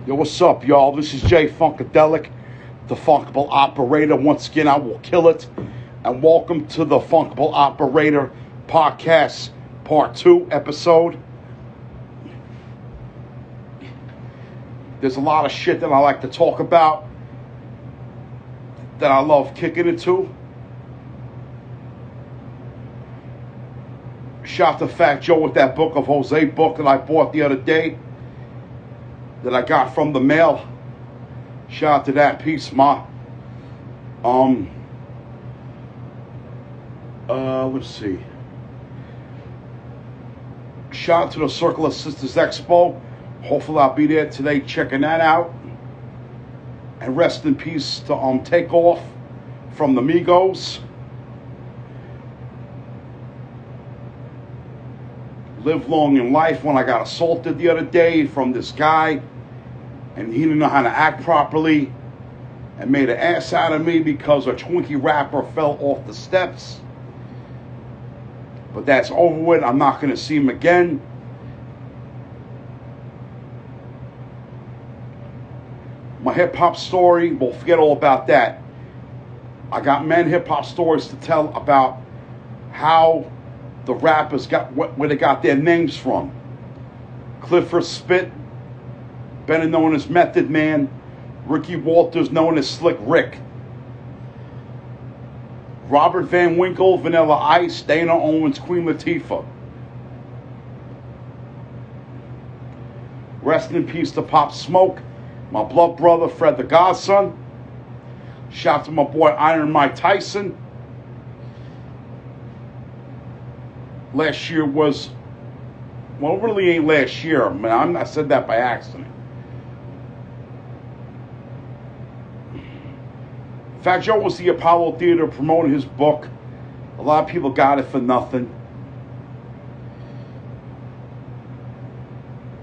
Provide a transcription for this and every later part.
Yo, what's up, y'all? This is Jay Funkadelic, the Funkable Operator. Once again, I will kill it. And welcome to the Funkable Operator Podcast, Part 2 episode. There's a lot of shit that I like to talk about, that I love kicking into. Shout out to Fat Joe with that book of Jose book that I bought the other day, that I got from the mail. Shout out to that piece, ma. Let's see. Shout out to the Circle of Sisters Expo. Hopefully I'll be there today checking that out. And rest in peace to Takeoff from the Migos. Live long in life. When I got assaulted the other day from this guy, and he didn't know how to act properly, and made an ass out of me because a Twinkie rapper fell off the steps. But that's over with. I'm not going to see him again. My hip-hop story, we'll forget all about that. I got many hip-hop stories to tell about how the rappers got where they got their names from. Clifford Spit, better known as Method Man. Ricky Walters, known as Slick Rick. Robert Van Winkle, Vanilla Ice, Dana Owens, Queen Latifah. Rest in peace to Pop Smoke, my blood brother Fred the Godson. Shout out to my boy Iron Mike Tyson. Last year was, well, it really ain't last year, man. I said that by accident. Fat Joe was the Apollo Theater promoting his book. A lot of people got it for nothing.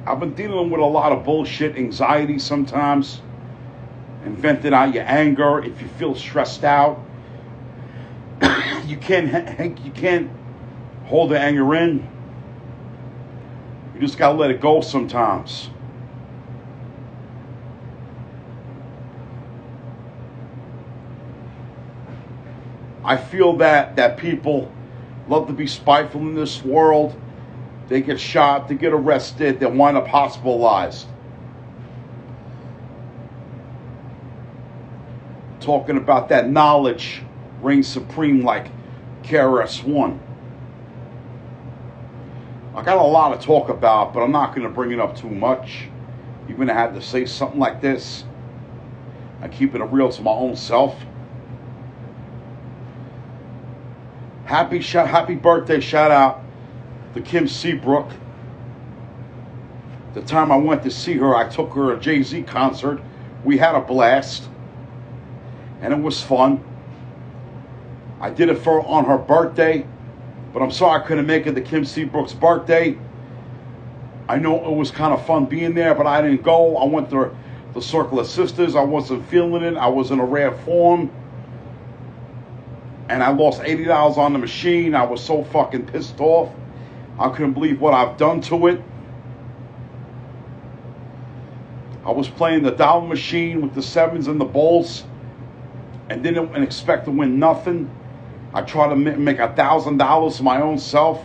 I've been dealing with a lot of bullshit, anxiety sometimes, and venting out your anger. If you feel stressed out, you can't hold the anger in. You just gotta let it go sometimes. I feel that people love to be spiteful in this world. They get shot, they get arrested, they wind up hospitalized. Talking about that knowledge reigns supreme like KRS-One. I got a lot to talk about, but I'm not going to bring it up too much. You're going to have to say something like this. I'm keeping it real to my own self. Happy birthday shout out to Kim Seabrook. The time I went to see her, I took her to a Jay-Z concert. We had a blast, and it was fun. I did it on her birthday, but I'm sorry I couldn't make it to Kim Seabrook's birthday. I know it was kind of fun being there, but I didn't go. I went to the Circle of Sisters. I wasn't feeling it. I was in a rare form. And I lost $80 on the machine. I was so fucking pissed off. I couldn't believe what I've done to it. I was playing the dollar machine with the sevens and the bowls, and didn't expect to win nothing. I tried to make $1,000 for my own self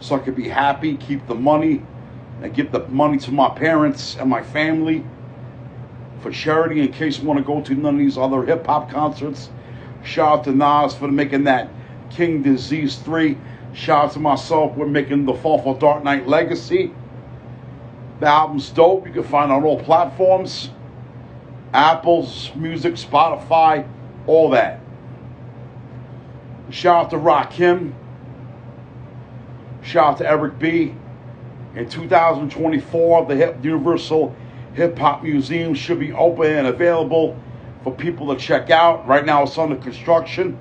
so I could be happy, keep the money, and give the money to my parents and my family for charity in case I want to go to none of these other hip-hop concerts. Shout out to Nas for making that King Disease 3. Shout out to myself for making the Fall for Dark Knight Legacy. The album's dope. You can find it on all platforms. Apple's Music, Spotify, all that. Shout out to Rakim. Shout out to Eric B. In 2024, the Universal Hip Hop Museum should be open and available for people to check out. Right now it's under construction.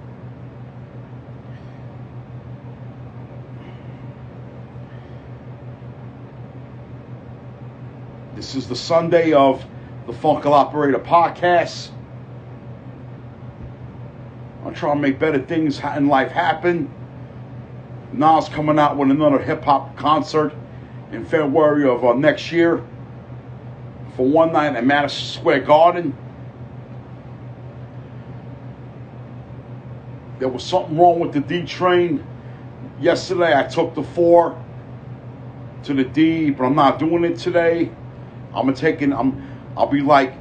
This is the Sunday of the Funkable Operator Podcast. I'm trying to make better things in life happen. Nas coming out with another hip-hop concert in February of next year. for one night at Madison Square Garden. There was something wrong with the D train. Yesterday I took the 4 to the D, but I'm not doing it today. I'll be like,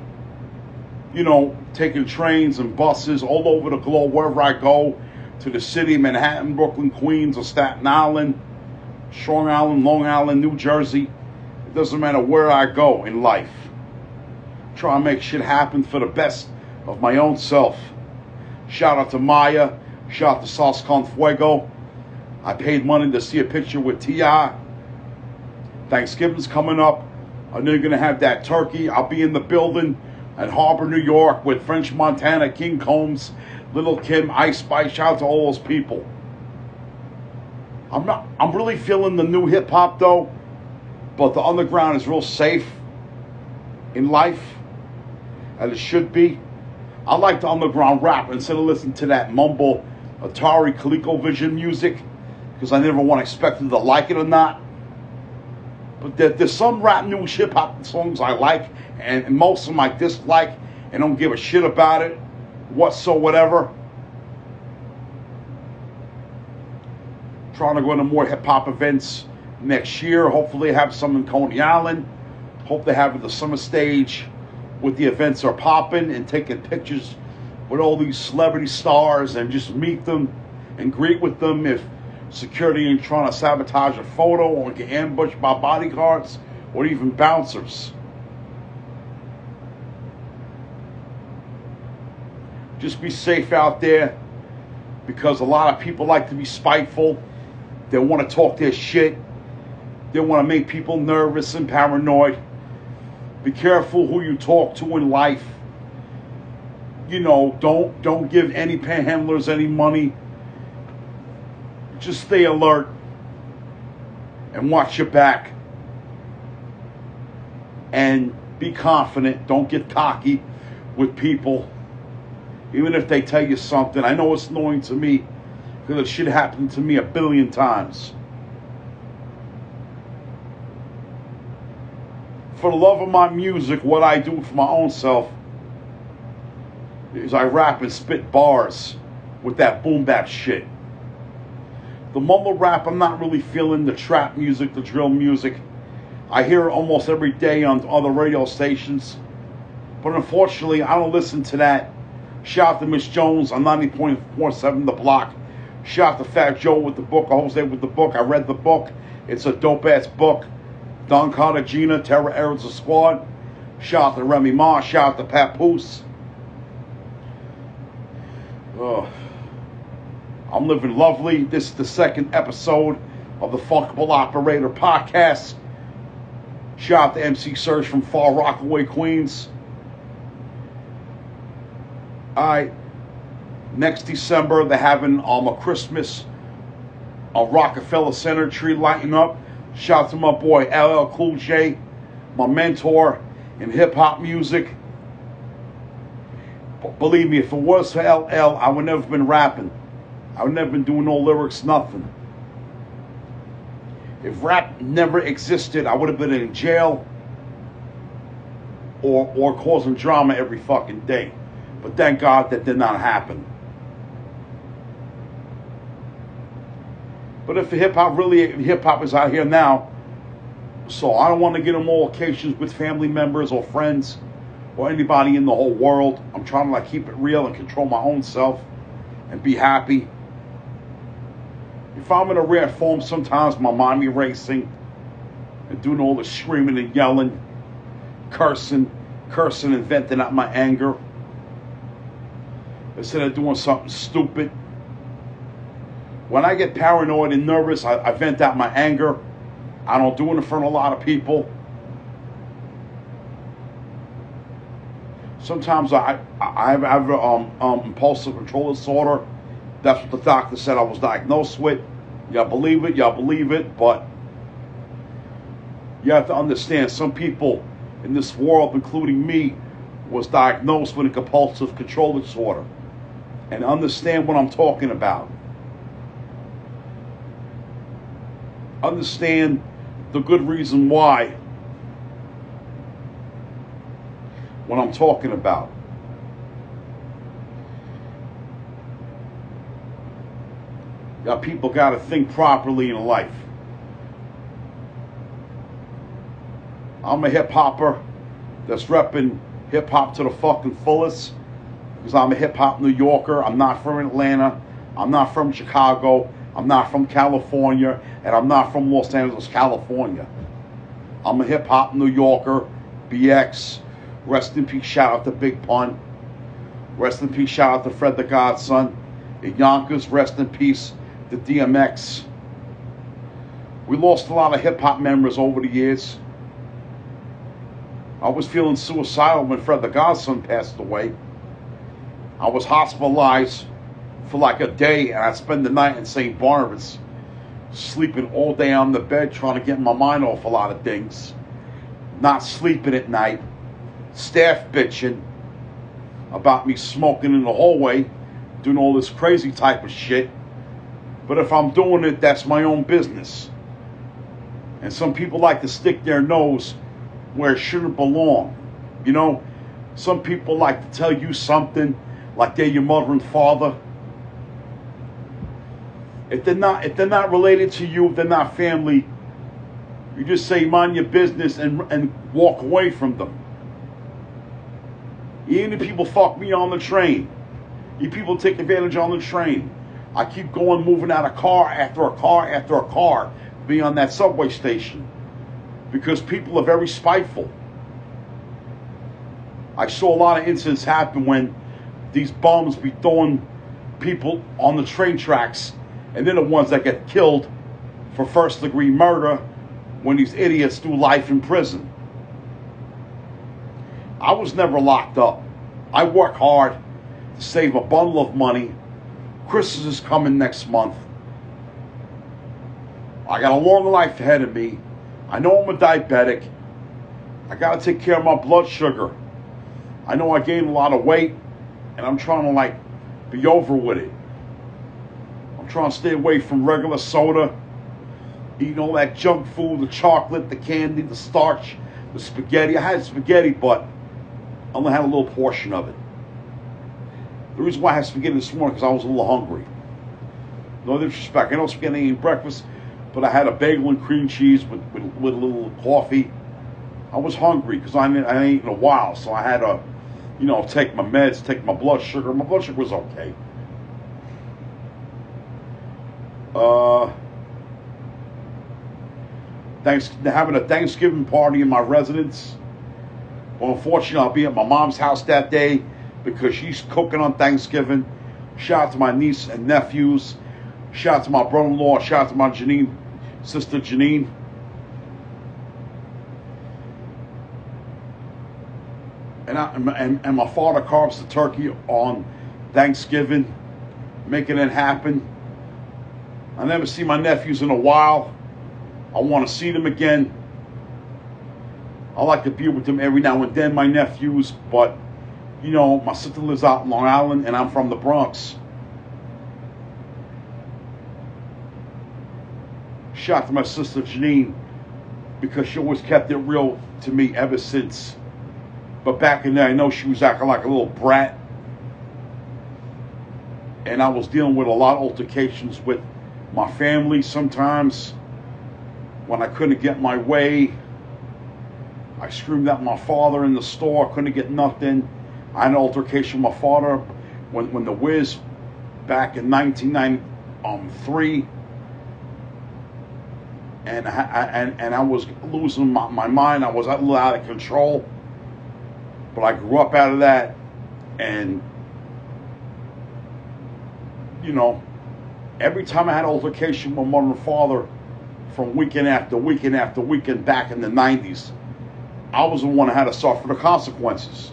you know, taking trains and buses all over the globe, wherever I go, to the city, Manhattan, Brooklyn, Queens, or Staten Island, Strong Island, Long Island, New Jersey. It doesn't matter where I go in life. Try and make shit happen for the best of my own self. Shout out to Maya. Shout out to Sauce Con Fuego. I paid money to see a picture with T.I. Thanksgiving's coming up. I know you're going to have that turkey. I'll be in the building at Harbor, New York with French Montana, King Combs, Little Kim, Ice Spice. Shout out to all those people. I'm really feeling the new hip hop though, but the underground is real safe in life, as it should be. I like the underground rap instead of listening to that mumble Atari ColecoVision music, because I never want to expect them to like it or not. But there's some rap new hip hop songs I like, and most of them I dislike and don't give a shit about it whatsoever. Trying to go to more hip hop events next year. Hopefully have some in Coney Island. Hope they have the summer stage with the events are popping, and taking pictures with all these celebrity stars and just meet them and greet with them if security ain't trying to sabotage a photo or get ambushed by bodyguards or even bouncers. Just be safe out there, because a lot of people like to be spiteful. They want to talk their shit. They want to make people nervous and paranoid. Be careful who you talk to in life. You know, don't give any panhandlers any money. Just stay alert and watch your back. And be confident. Don't get cocky with people. Even if they tell you something. I know it's annoying to me, because it shit happened to me a billion times. For the love of my music, what I do for my own self is I rap and spit bars with that boom bap shit. The mumble rap, I'm not really feeling. The trap music, the drill music, I hear it almost every day on other radio stations. But unfortunately, I don't listen to that. Shout out to Miss Jones on 90.47 The Block. Shout out to Fat Joe with the book, Jose with the book. I read the book. It's a dope-ass book. Don Cartagena, Terror Errors of Squad. Shout out to Remy Ma. Shout out to Papoose. I'm living lovely. This is the second episode of the Funkable Operator podcast. Shout out to MC Serge from Far Rockaway, Queens. Alright, next December they're having a Christmas Rockefeller Center tree lighting up. Shout out to my boy LL Cool J, my mentor in hip hop music. Believe me, if it was for LL, I would never have been rapping. I would never been doing no lyrics, nothing. If rap never existed, I would have been in jail or causing drama every fucking day. But thank God that did not happen. But if hip hop is out here now, so I don't want to get in altercations with family members or friends or anybody in the whole world. I'm trying to like keep it real and control my own self and be happy. If I'm in a rare form, sometimes my mind be racing and doing all the screaming and yelling, cursing and venting out my anger. Instead of doing something stupid. When I get paranoid and nervous, I vent out my anger. I don't do it in front of a lot of people. Sometimes I have impulsive control disorder. That's what the doctor said I was diagnosed with. Y'all believe it, but you have to understand, some people in this world, including me, was diagnosed with a compulsive control disorder. And understand what I'm talking about. Understand the good reason why what I'm talking about. People got to think properly in life. I'm a hip-hopper that's repping hip-hop to the fucking fullest because I'm a hip-hop New Yorker. I'm not from Atlanta. I'm not from Chicago. I'm not from California. And I'm not from Los Angeles, California. I'm a hip-hop New Yorker. BX. Rest in peace. Shout out to Big Pun. Rest in peace. Shout out to Fred the Godson. In Yonkers, rest in peace to DMX. We lost a lot of hip-hop members over the years. I was feeling suicidal when Fred the Godson passed away. I was hospitalized for like a day, and I'd spend the night in St. Barnabas, sleeping all day on the bed, trying to get my mind off a lot of things. Not sleeping at night. Staff bitching about me smoking in the hallway, doing all this crazy type of shit. But if I'm doing it, that's my own business. And some people like to stick their nose where it shouldn't belong. You know, some people like to tell you something like they're your mother and father. If they're not related to you, if they're not family, you just say mind your business and walk away from them. Even if people fuck me on the train, you people take advantage on the train. I keep going, moving out of car after a car after a car, being on that subway station. Because people are very spiteful. I saw a lot of incidents happen when these bums be throwing people on the train tracks, and they're the ones that get killed for first-degree murder when these idiots do life in prison. I was never locked up. I work hard to save a bundle of money. Christmas is coming next month. I got a long life ahead of me. I know I'm a diabetic. I got to take care of my blood sugar. I know I gained a lot of weight, and I'm trying to be over with it. I'm trying to stay away from regular soda, eating all that junk food, the chocolate, the candy, the starch, the spaghetti. I had spaghetti, but I only had a little portion of it. The reason why I had spaghetti this morning because I was a little hungry. No disrespect. I know spaghetti ain't breakfast, but I had a bagel and cream cheese with a little coffee. I was hungry because I ain't eaten in a while, so I had to, take my meds, take my blood sugar. My blood sugar was okay. Having a Thanksgiving party in my residence. Well, unfortunately, I'll be at my mom's house that day because she's cooking on Thanksgiving. Shout out to my niece and nephews. Shout out to my brother-in-law. Shout out to my sister Janine. And my father carves the turkey on Thanksgiving, making it happen. I never see my nephews in a while. I want to see them again. I like to be with them every now and then, my nephews, but my sister lives out in Long Island and I'm from the Bronx. Shout out to my sister Janine because she always kept it real to me ever since. But back in there, I know she was acting like a little brat. And I was dealing with a lot of altercations with my family sometimes. When I couldn't get my way, I screamed at my father in the store. I couldn't get nothing. I had an altercation with my father when the Wiz back in 1993. And I was losing my mind. I was a little out of control. But I grew up out of that. And, every time I had an altercation with mother and father from weekend after weekend after weekend back in the 90s, I was the one that had to suffer the consequences.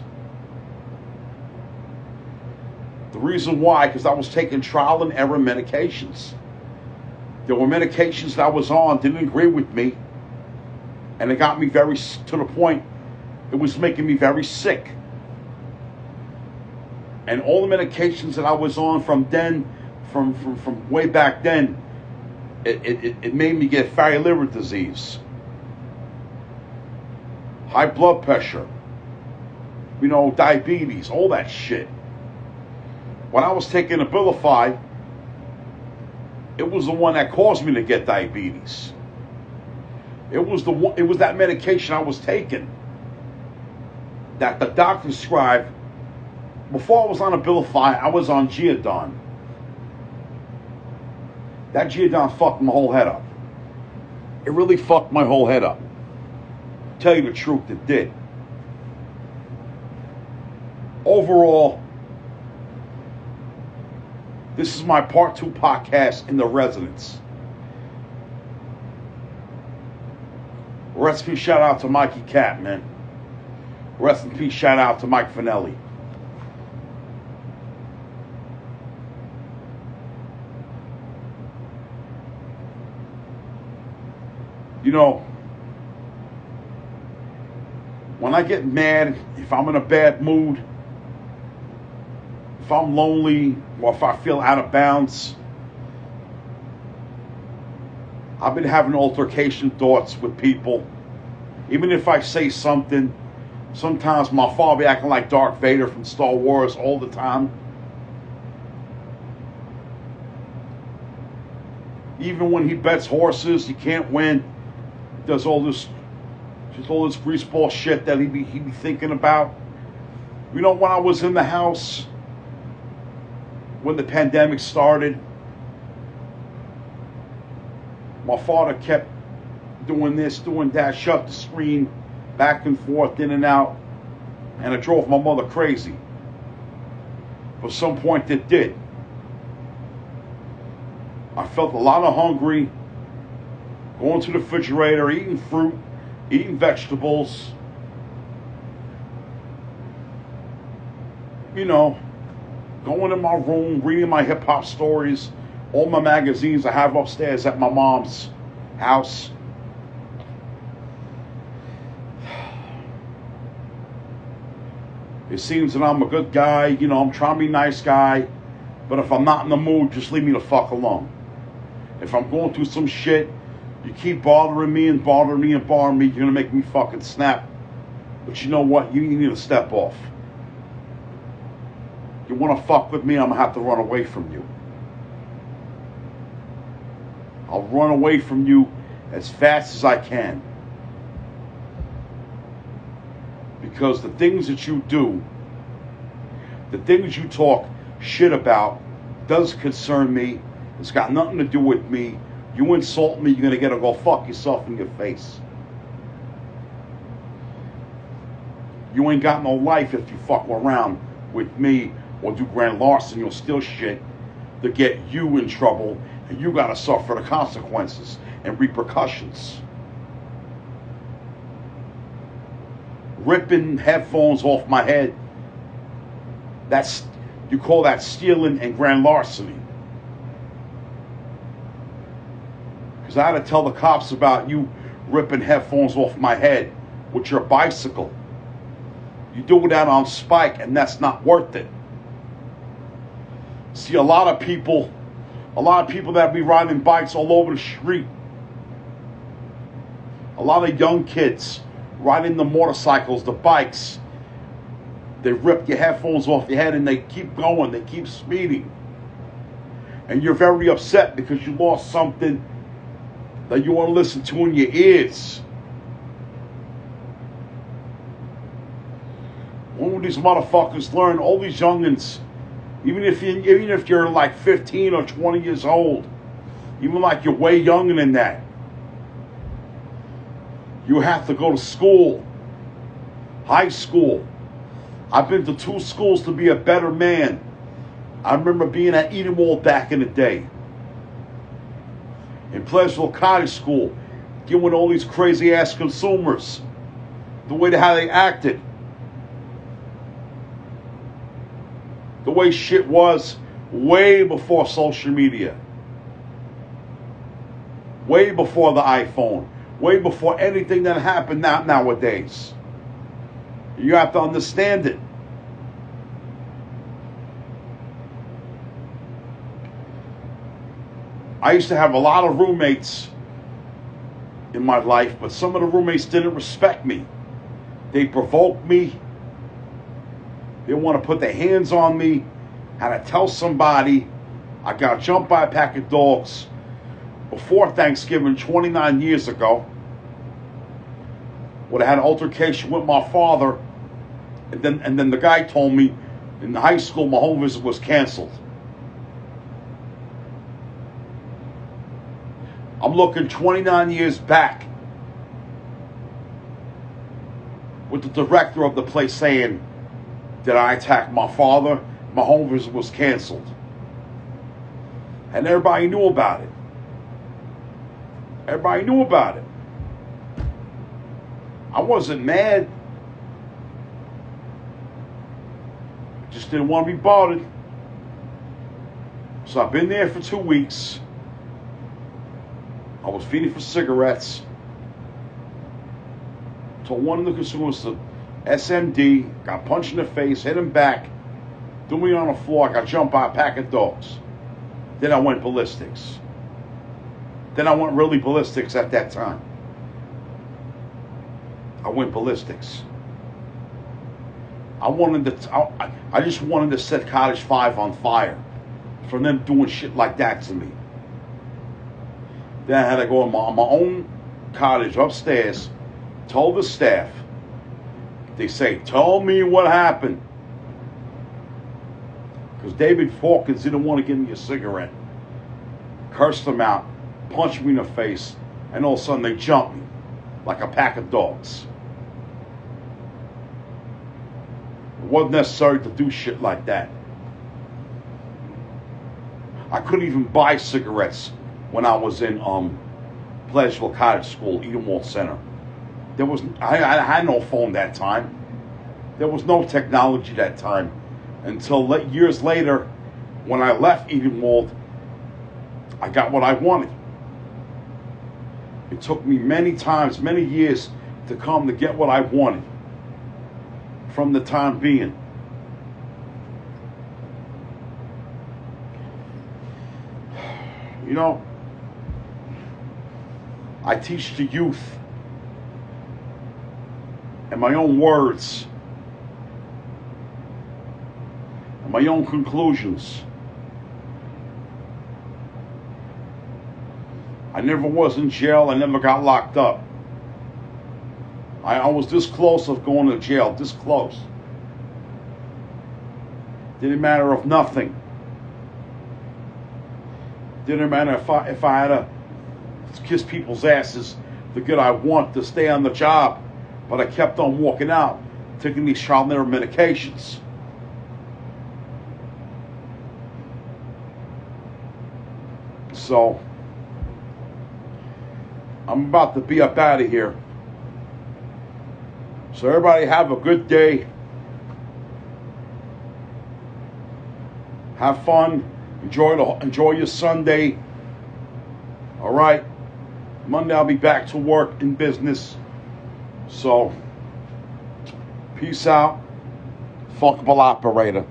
The reason why, because I was taking trial and error medications. There were medications that I was on, didn't agree with me, and it got me to the point, it was making me very sick. And all the medications that I was on from way back then, it made me get fatty liver disease, high blood pressure, you know, diabetes, all that shit. When I was taking Abilify, it was the one that caused me to get diabetes. It was that medication I was taking that the doctor prescribed. Before I was on Abilify, I was on Geodon. That Geodon fucked my whole head up. It really fucked my whole head up. Tell you the truth, it did. Overall, this is my part 2 podcast in the residence. Rest in peace, shout out to Mikey Cat, man. Rest in peace, shout out to Mike Finelli. You know, when I get mad, if I'm in a bad mood, if I'm lonely, or if I feel out of bounds, I've been having altercation thoughts with people. Even if I say something, sometimes my father be acting like Darth Vader from Star Wars all the time. Even when he bets horses, he can't win. Does all this, just all this greaseball shit that he be thinking about. You know, when I was in the house, when the pandemic started, my father kept doing this, doing that, shut the screen, back and forth, in and out, and it drove my mother crazy. For some point it did. I felt a lot of hungry, going to the refrigerator, eating fruit, eating vegetables, you know, going in my room, reading my hip-hop stories, all my magazines I have upstairs at my mom's house. It seems that I'm a good guy, you know, I'm trying to be a nice guy, but if I'm not in the mood, just leave me the fuck alone. If I'm going through some shit, you keep bothering me and bothering me and bothering me, you're going to make me fucking snap. But you know what? You need to step off. You want to fuck with me, I'm going to have to run away from you. I'll run away from you as fast as I can. Because the things that you do, the things you talk shit about, does concern me. It's got nothing to do with me. You insult me, you're going to get to go fuck yourself in your face. You ain't got no life if you fuck around with me or do grand larceny or steal shit to get you in trouble, and you got to suffer the consequences and repercussions. Ripping headphones off my head, you call that stealing and grand larceny. Because I had to tell the cops about you ripping headphones off my head with your bicycle. You do that on spike, and that's not worth it. See, a lot of people that be riding bikes all over the street. A lot of young kids riding the motorcycles, the bikes. They rip your headphones off your head and they keep going, they keep speeding. And you're very upset because you lost something that you want to listen to in your ears. When will these motherfuckers learn? All these youngins, even if you're like 15 or 20 years old, even like you're way younger than that, you have to go to school, high school. I've been to 2 schools to be a better man. I remember being at Edenwald back in the day. In Pleasantville Cottage School, dealing with all these crazy ass consumers, the way how they acted, the way shit was way before social media, way before the iPhone, way before anything that happened nowadays. You have to understand it. I used to have a lot of roommates in my life, but some of the roommates didn't respect me. They provoked me. They want to put their hands on me. And I tell somebody I got jumped by a pack of dogs before Thanksgiving 29 years ago. When I had an altercation with my father. And then the guy told me in high school my home visit was canceled. I'm looking 29 years back with the director of the place saying that I attacked my father. My home visit was canceled. And everybody knew about it. Everybody knew about it. I wasn't mad. Just didn't want to be bothered. So I've been there for 2 weeks. I was feeding for cigarettes. Told one of the consumers to SMD, got punched in the face, hit him back, threw me on the floor, I got jumped by a pack of dogs. Then I went ballistics. Then I went really ballistics at that time. I went ballistics. I just wanted to set Cottage 5 on fire from them doing shit like that to me. Then I had to go in my own cottage upstairs, told the staff, they say, tell me what happened. Because David Falkins didn't want to give me a cigarette. Cursed them out, punched me in the face, and all of a sudden they jumped me like a pack of dogs. It wasn't necessary to do shit like that. I couldn't even buy cigarettes when I was in Pleasantville Cottage School, Edenwald Center. I had no phone that time. There was no technology that time until years later, when I left Edenwald, I got what I wanted. It took me many times, many years to come to get what I wanted from the time being. You know, I teach the youth in my own words and my own conclusions. I never was in jail. I never got locked up. I was this close of going to jail, this close. Didn't matter of nothing. Didn't matter if I had to kiss people's asses to get I want to stay on the job, but I kept on walking out, taking these trial and error medications. So I'm about to be up out of here. So everybody have a good day. Have fun. Enjoy your Sunday. All right. Monday I'll be back to work in business. So peace out. Funkable operator.